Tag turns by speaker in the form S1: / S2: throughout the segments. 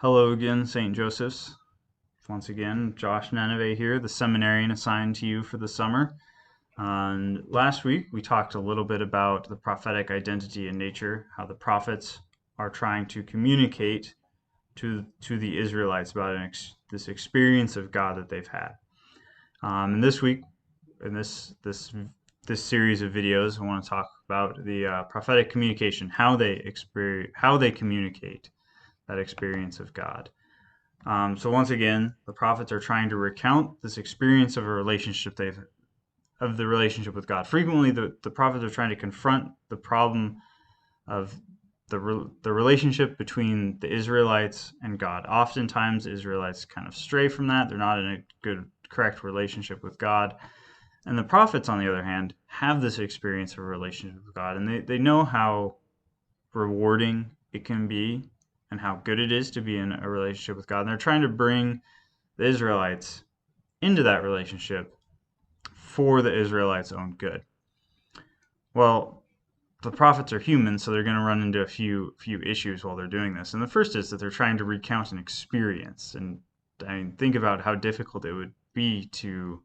S1: Hello again, St. Joseph's. Once again, Josh Nehnevaj here, the seminarian assigned to you for the summer. And last week, we talked a little bit about the prophetic identity and nature, how the prophets are trying to communicate to the Israelites about this experience of God that they've had. And this week, in this series of videos, I want to talk about the prophetic communication, how they communicate that experience of God. So once again, the prophets are trying to recount this experience of the relationship with God. Frequently, the prophets are trying to confront the problem of the relationship between the Israelites and God. Oftentimes, the Israelites kind of stray from that. They're not in a correct relationship with God. And the prophets, on the other hand, have this experience of a relationship with God, and they know how rewarding it can be and how good it is to be in a relationship with God. And they're trying to bring the Israelites into that relationship for the Israelites' own good. Well, the prophets are human, so they're going to run into a few issues while they're doing this. And the first is that they're trying to recount an experience. And I mean, think about how difficult it would be to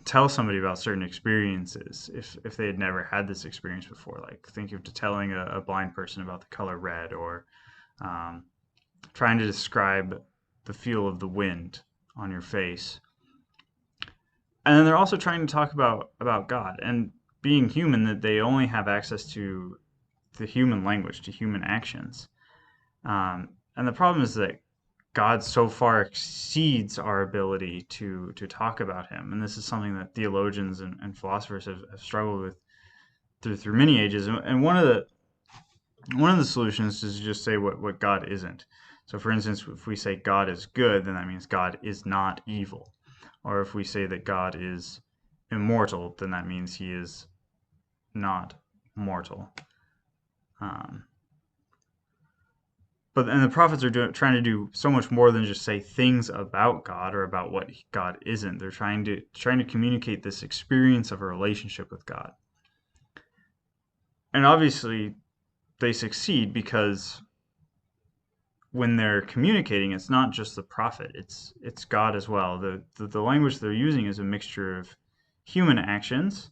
S1: tell somebody about certain experiences if they had never had this experience before. Like, think of telling a blind person about the color red, or trying to describe the feel of the wind on your face. And then they're also trying to talk about God, and being human, that they only have access to the human language, to human actions. And the problem is that God so far exceeds our ability to talk about him. And this is something that theologians and philosophers have struggled with through many ages. And one of the solutions is to just say what God isn't. So for instance, if we say God is good, then that means God is not evil. Or if we say that God is immortal, then that means he is not mortal. But the prophets are trying to do so much more than just say things about God or about what God isn't. They're trying to communicate this experience of a relationship with God. And obviously, they succeed because when they're communicating, it's not just the prophet; it's God as well. The language they're using is a mixture of human actions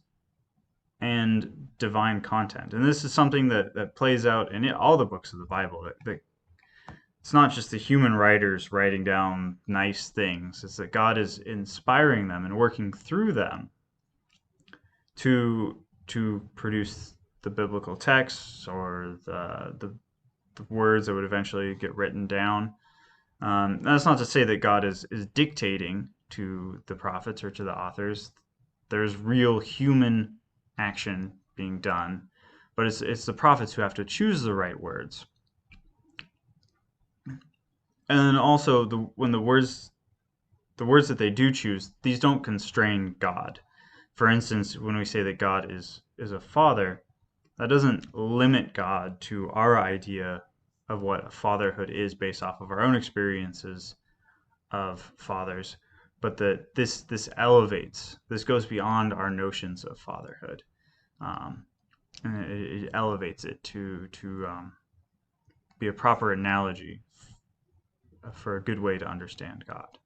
S1: and divine content. And this is something that plays out in all the books of the Bible. That it's not just the human writers writing down nice things. It's that God is inspiring them and working through them to produce the biblical texts, or the words that would eventually get written down. That's not to say that God is dictating to the prophets or to the authors. There's real human action being done, but it's the prophets who have to choose the right words. And then also, when the words that they do choose, these don't constrain God. For instance, when we say that God is a father, that doesn't limit God to our idea of what fatherhood is based off of our own experiences of fathers, but that this elevates, this goes beyond our notions of fatherhood, and it elevates it to be a proper analogy for a good way to understand God.